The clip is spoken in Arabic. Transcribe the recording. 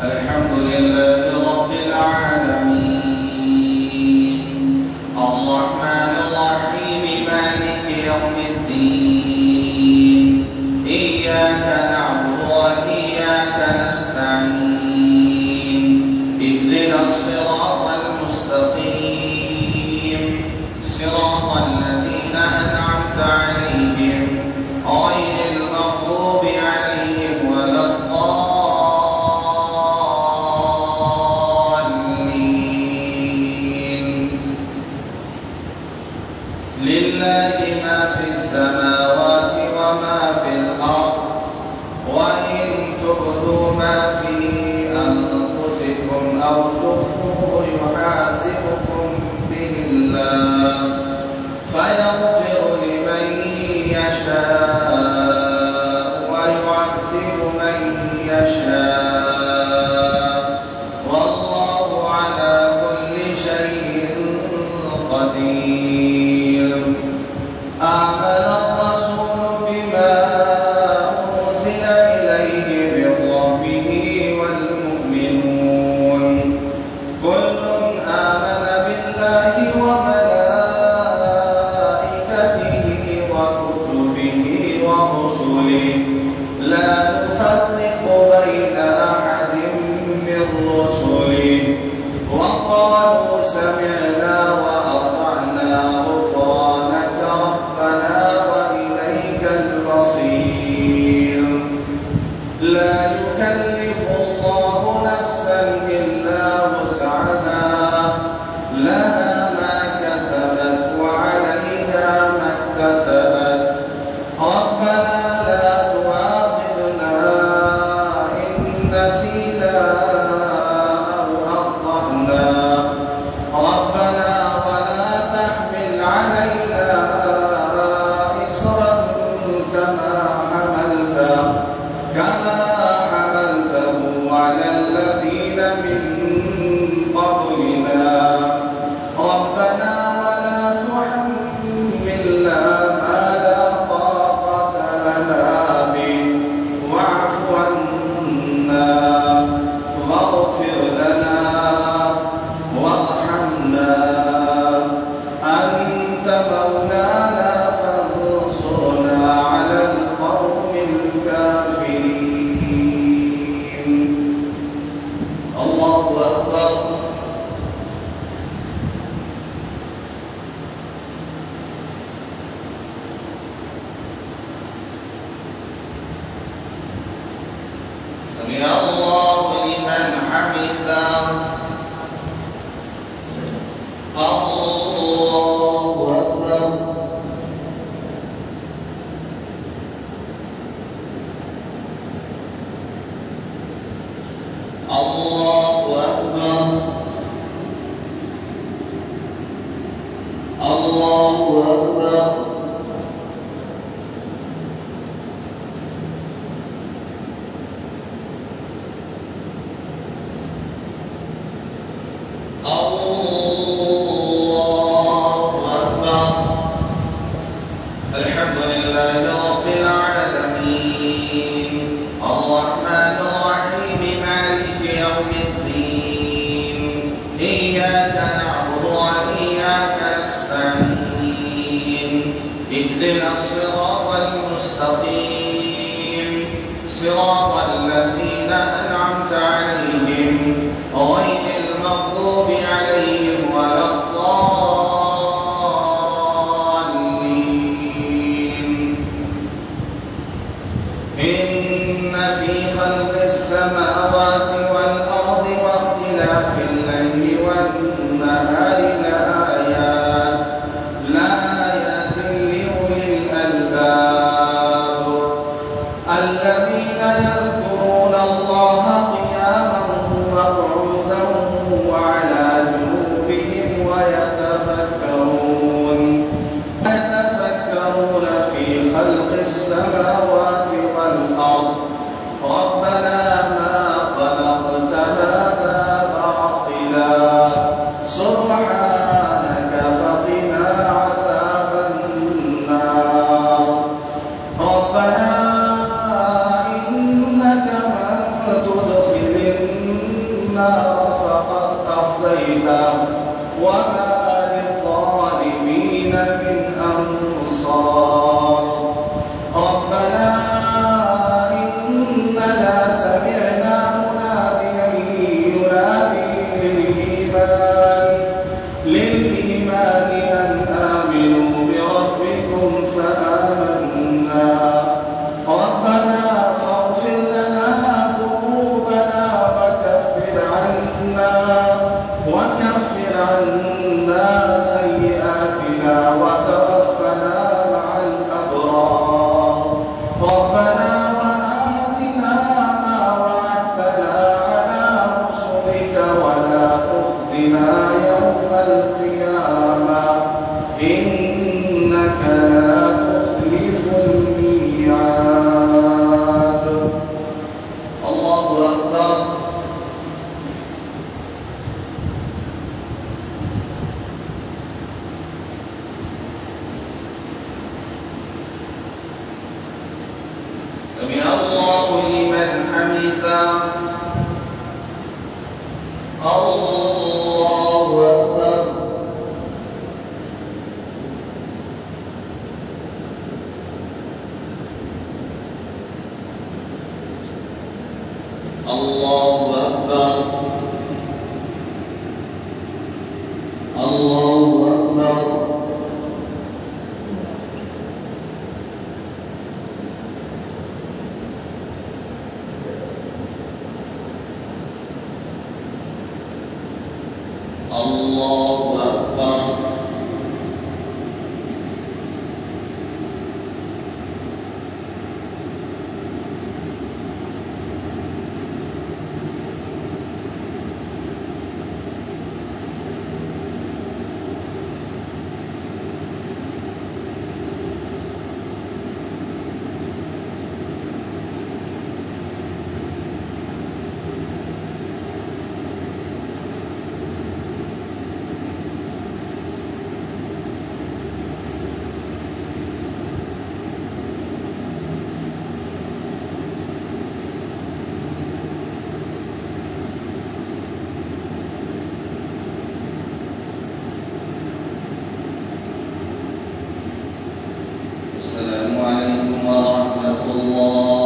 الحمد لله رب العالمين الرحمن الرحيم مالك يوم الدين إياك نعبد وإياك نستعين اهدنا الصراط المستقيم صراط الذين أنعمت عليهم غير المغضوب عليهم ولا الضالين. لله ما في السماوات وما في الأرض وإن تبدوا ما في أنفسكم أو تخفوه يحاسبكم به الله فيغفر لمن يشاء ويعذب من يشاء والله على كل شيء قدير. آمن الرسول بما أرسل إليه من ربه والمؤمنون كل آمن بالله وملائكته وكتبه ورسله لا نفرق بين أحد من رسله وقالوا سمعنا وأطعنا غفرانك ربنا وإليك المصير. لا يكلف الله نفسا إلا وسعها لها ما كسبت وعليها ما اكتسبت ربنا لا تؤاخذنا إن نسينا أو أخطأنا ربنا ولا تحمل علينا إصرا كما حملته على الذين من قبلنا ربنا ولا تحملنا ما لا طاقة لنا به واعف عنا واغفر لنا وارحمنا أنت مولانا فانصرنا على القوم الكافرين. الله أكبر. سمع الله لمن حمده. الله أكبر. الله أكبر. الله أكبر. الله أكبر. الحمد لله رب العالمين الرحمن الرحيم مالك يوم الدين إياك نعبد وإياك نستعين النار فقد أخزيته وما للظالمين من أنصار ربنا إننا سمعنا مناديا ينادي للإيمان أن آمنوا بربكم فآمنا ربنا فاغفر لنا ذنوبنا وكفر عنا سيئاتنا وتوفنا مع الأبرار ربنا وآتنا ما وعدتنا على رسلك ولا تخزنا يوم القيامة إنك لا تخلف الميعاد. الله أكبر. سمع الله لمن حمده. الله أكبر. الله أكبر. الله أكبر. الله أكبر. السلام عليكم ورحمة الله.